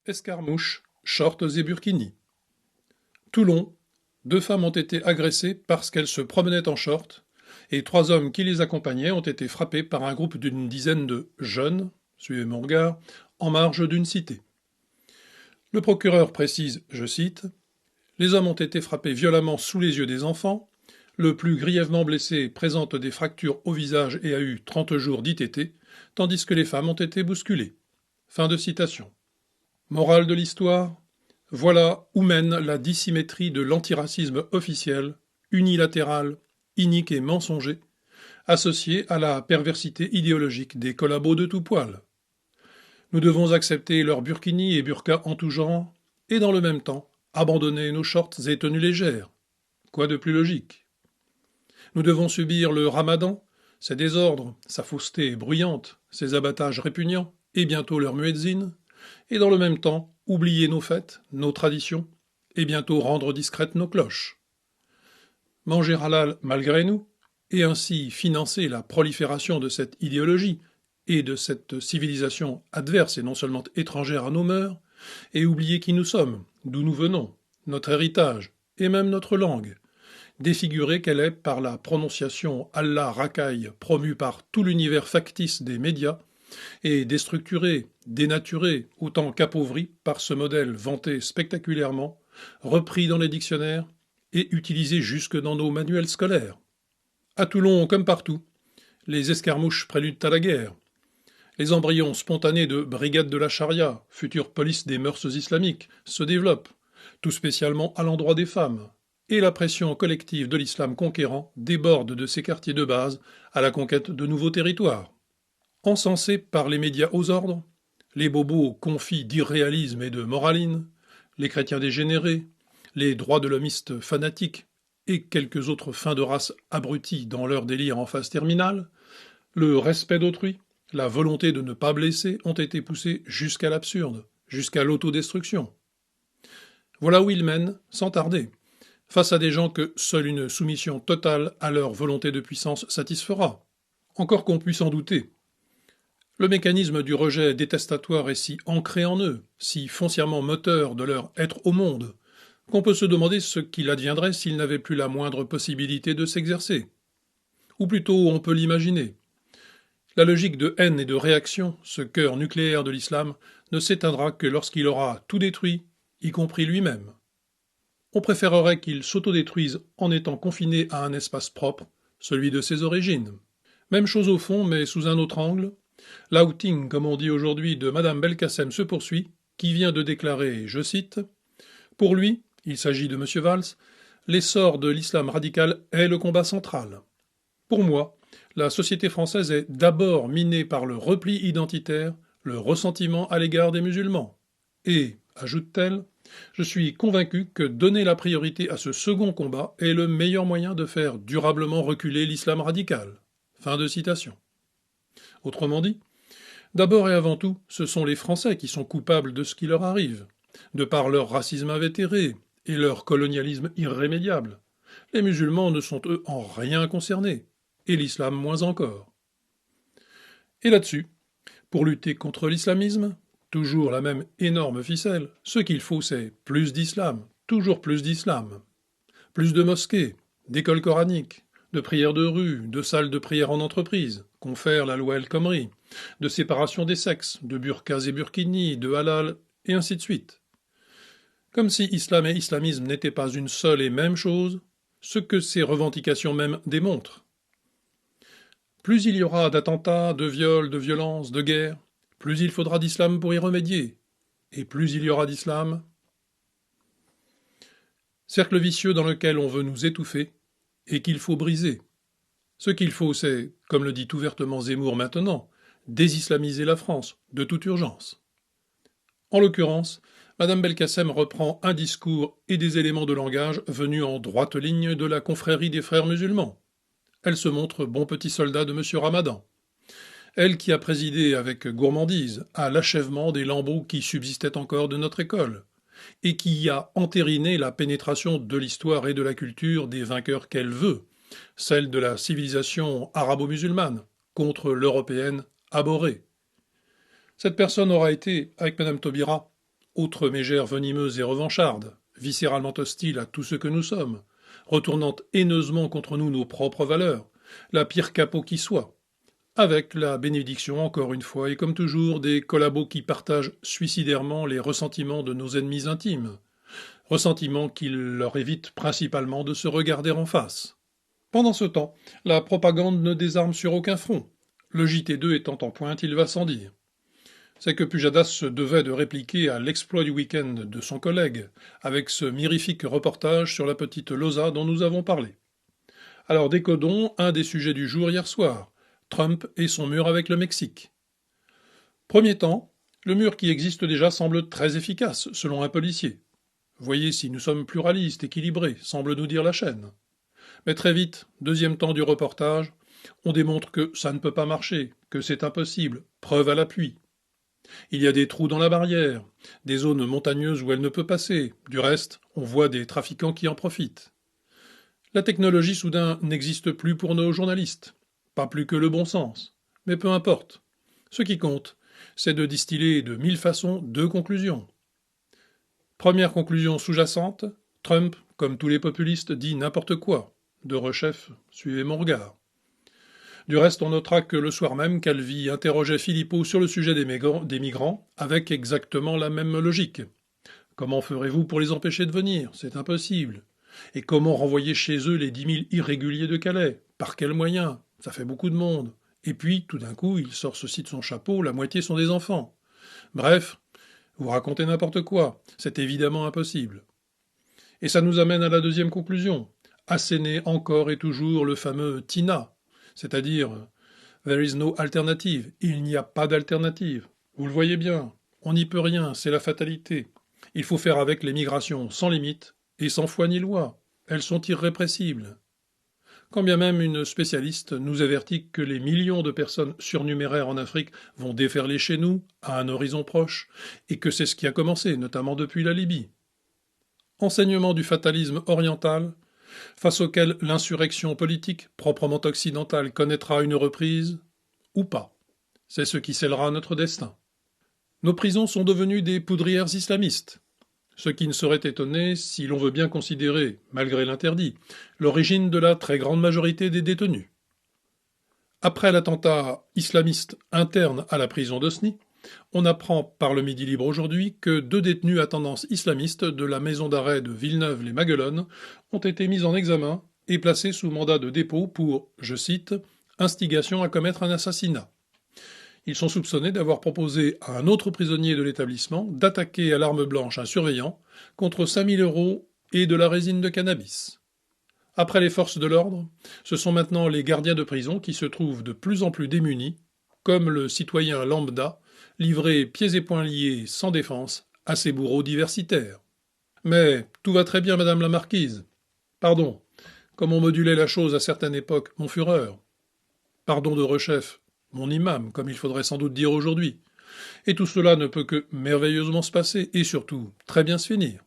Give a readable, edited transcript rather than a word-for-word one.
Escarmouches, shorts et burkinis. Toulon, 2 femmes ont été agressées parce qu'elles se promenaient en short, et 3 hommes qui les accompagnaient ont été frappés par un groupe d'une dizaine de jeunes, suivez mon regard, en marge d'une cité. Le procureur précise, je cite, les hommes ont été frappés violemment sous les yeux des enfants, le plus grièvement blessé présente des fractures au visage et a eu 30 jours d'ITT, tandis que les femmes ont été bousculées. Fin de citation. Morale de l'histoire, voilà où mène la dissymétrie de l'antiracisme officiel, unilatéral, inique et mensonger, associé à la perversité idéologique des collabos de tout poil. Nous devons accepter leurs burkinis et burkas en tout genre, et dans le même temps, abandonner nos shorts et tenues légères. Quoi de plus logique? Nous devons subir le ramadan, ses désordres, sa fausseté bruyante, ses abattages répugnants, et bientôt leur muezzin, et dans le même temps, oublier nos fêtes, nos traditions, et bientôt rendre discrètes nos cloches. Manger halal malgré nous, et ainsi financer la prolifération de cette idéologie et de cette civilisation adverse et non seulement étrangère à nos mœurs, et oublier qui nous sommes, d'où nous venons, notre héritage, et même notre langue, défigurée qu'elle est par la prononciation Allah racaille promue par tout l'univers factice des médias, et déstructurée, dénaturée, autant qu'appauvrie par ce modèle vanté spectaculairement, repris dans les dictionnaires et utilisé jusque dans nos manuels scolaires. À Toulon comme partout, les escarmouches préludent à la guerre. Les embryons spontanés de brigades de la charia, future police des mœurs islamiques, se développent, tout spécialement à l'endroit des femmes, et la pression collective de l'islam conquérant déborde de ses quartiers de base à la conquête de nouveaux territoires. Encensés par les médias aux ordres, les bobos confis d'irréalisme et de moraline, les chrétiens dégénérés, les droits de l'homiste fanatiques et quelques autres fins de race abrutis dans leur délire en phase terminale, le respect d'autrui, la volonté de ne pas blesser ont été poussés jusqu'à l'absurde, jusqu'à l'autodestruction. Voilà où ils mènent, sans tarder, face à des gens que seule une soumission totale à leur volonté de puissance satisfera. Encore qu'on puisse en douter. Le mécanisme du rejet détestatoire est si ancré en eux, si foncièrement moteur de leur être au monde, qu'on peut se demander ce qu'il adviendrait s'ils n'avaient plus la moindre possibilité de s'exercer. Ou plutôt, on peut l'imaginer. La logique de haine et de réaction, ce cœur nucléaire de l'islam, ne s'éteindra que lorsqu'il aura tout détruit, y compris lui-même. On préférerait qu'il s'autodétruise en étant confiné à un espace propre, celui de ses origines. Même chose au fond, mais sous un autre angle. L'outing, comme on dit aujourd'hui, de Madame Belkacem se poursuit, qui vient de déclarer, je cite, « Pour lui, il s'agit de M. Valls, l'essor de l'islam radical est le combat central. Pour moi, la société française est d'abord minée par le repli identitaire, le ressentiment à l'égard des musulmans. Et, ajoute-t-elle, je suis convaincu que donner la priorité à ce second combat est le meilleur moyen de faire durablement reculer l'islam radical. » Fin de citation. Autrement dit, d'abord et avant tout, ce sont les Français qui sont coupables de ce qui leur arrive, de par leur racisme invétéré et leur colonialisme irrémédiable. Les musulmans ne sont eux en rien concernés, et l'islam moins encore. Et là-dessus, pour lutter contre l'islamisme, toujours la même énorme ficelle, ce qu'il faut c'est plus d'islam, toujours plus d'islam. Plus de mosquées, d'écoles coraniques, de prières de rue, de salles de prière en entreprise, confère la loi El Khomri, de séparation des sexes, de burkas et burkinis, de halal, et ainsi de suite. Comme si islam et islamisme n'étaient pas une seule et même chose, ce que ces revendications même démontrent. Plus il y aura d'attentats, de viols, de violences, de guerres, plus il faudra d'islam pour y remédier. Et plus il y aura d'islam. Cercle vicieux dans lequel on veut nous étouffer, et qu'il faut briser. Ce qu'il faut, c'est, comme le dit ouvertement Zemmour maintenant, désislamiser la France, de toute urgence. En l'occurrence, Madame Belkacem reprend un discours et des éléments de langage venus en droite ligne de la confrérie des frères musulmans. Elle se montre bon petit soldat de M. Ramadan. Elle qui a présidé avec gourmandise à l'achèvement des lambeaux qui subsistaient encore de notre école, et qui a entériné la pénétration de l'histoire et de la culture des vainqueurs qu'elle veut, celle de la civilisation arabo-musulmane, contre l'européenne abhorrée. Cette personne aura été, avec Madame Taubira, autre mégère venimeuse et revancharde, viscéralement hostile à tout ce que nous sommes, retournant haineusement contre nous nos propres valeurs, la pire capot qui soit, avec la bénédiction, encore une fois, et comme toujours, des collabos qui partagent suicidairement les ressentiments de nos ennemis intimes, ressentiments qui leur évitent principalement de se regarder en face. Pendant ce temps, la propagande ne désarme sur aucun front. Le JT2 étant en pointe, il va sans dire. C'est que Pujadas se devait de répliquer à l'exploit du week-end de son collègue, avec ce mirifique reportage sur la petite Loza dont nous avons parlé. Alors décodons un des sujets du jour hier soir, Trump et son mur avec le Mexique. Premier temps, le mur qui existe déjà semble très efficace, selon un policier. Voyez si nous sommes pluralistes, équilibrés, semble nous dire la chaîne. Mais très vite, deuxième temps du reportage, on démontre que ça ne peut pas marcher, que c'est impossible, preuve à l'appui. Il y a des trous dans la barrière, des zones montagneuses où elle ne peut passer, du reste, on voit des trafiquants qui en profitent. La technologie soudain n'existe plus pour nos journalistes, pas plus que le bon sens, mais peu importe. Ce qui compte, c'est de distiller de 1000 façons 2 conclusions. Première conclusion sous-jacente, Trump, comme tous les populistes, dit n'importe quoi. De rechef, suivez mon regard. Du reste, on notera que le soir même, Calvi interrogeait Philippot sur le sujet des migrants, avec exactement la même logique. Comment ferez-vous pour les empêcher de venir? C'est impossible. Et comment renvoyer chez eux les 10 000 irréguliers de Calais? Par quels moyens? Ça fait beaucoup de monde. Et puis, tout d'un coup, il sort ceci de son chapeau, la moitié sont des enfants. Bref, vous racontez n'importe quoi. C'est évidemment impossible. Et ça nous amène à la deuxième conclusion. Asséner encore et toujours le fameux TINA, c'est-à-dire There is no alternative, il n'y a pas d'alternative. Vous le voyez bien, on n'y peut rien, c'est la fatalité. Il faut faire avec les migrations sans limite et sans foi ni loi. Elles sont irrépressibles. Quand bien même une spécialiste nous avertit que les millions de personnes surnuméraires en Afrique vont déferler chez nous, à un horizon proche, et que c'est ce qui a commencé, notamment depuis la Libye. Enseignement du fatalisme oriental, face auquel l'insurrection politique, proprement occidentale, connaîtra une reprise, ou pas. C'est ce qui scellera notre destin. Nos prisons sont devenues des poudrières islamistes, ce qui ne serait étonné si l'on veut bien considérer, malgré l'interdit, l'origine de la très grande majorité des détenus. Après l'attentat islamiste interne à la prison d'Osny, on apprend par le Midi Libre aujourd'hui que 2 détenus à tendance islamiste de la maison d'arrêt de Villeneuve-les-Maguelones ont été mis en examen et placés sous mandat de dépôt pour, je cite, « instigation à commettre un assassinat ». Ils sont soupçonnés d'avoir proposé à un autre prisonnier de l'établissement d'attaquer à l'arme blanche un surveillant contre 5 000 € et de la résine de cannabis. Après les forces de l'ordre, ce sont maintenant les gardiens de prison qui se trouvent de plus en plus démunis, comme le citoyen lambda, livré pieds et poings liés sans défense à ses bourreaux diversitaires. Mais tout va très bien, madame la marquise. Pardon, comme on modulait la chose à certaines époques, mon fureur. Pardon de rechef, mon imam, comme il faudrait sans doute dire aujourd'hui. Et tout cela ne peut que merveilleusement se passer, et surtout très bien se finir.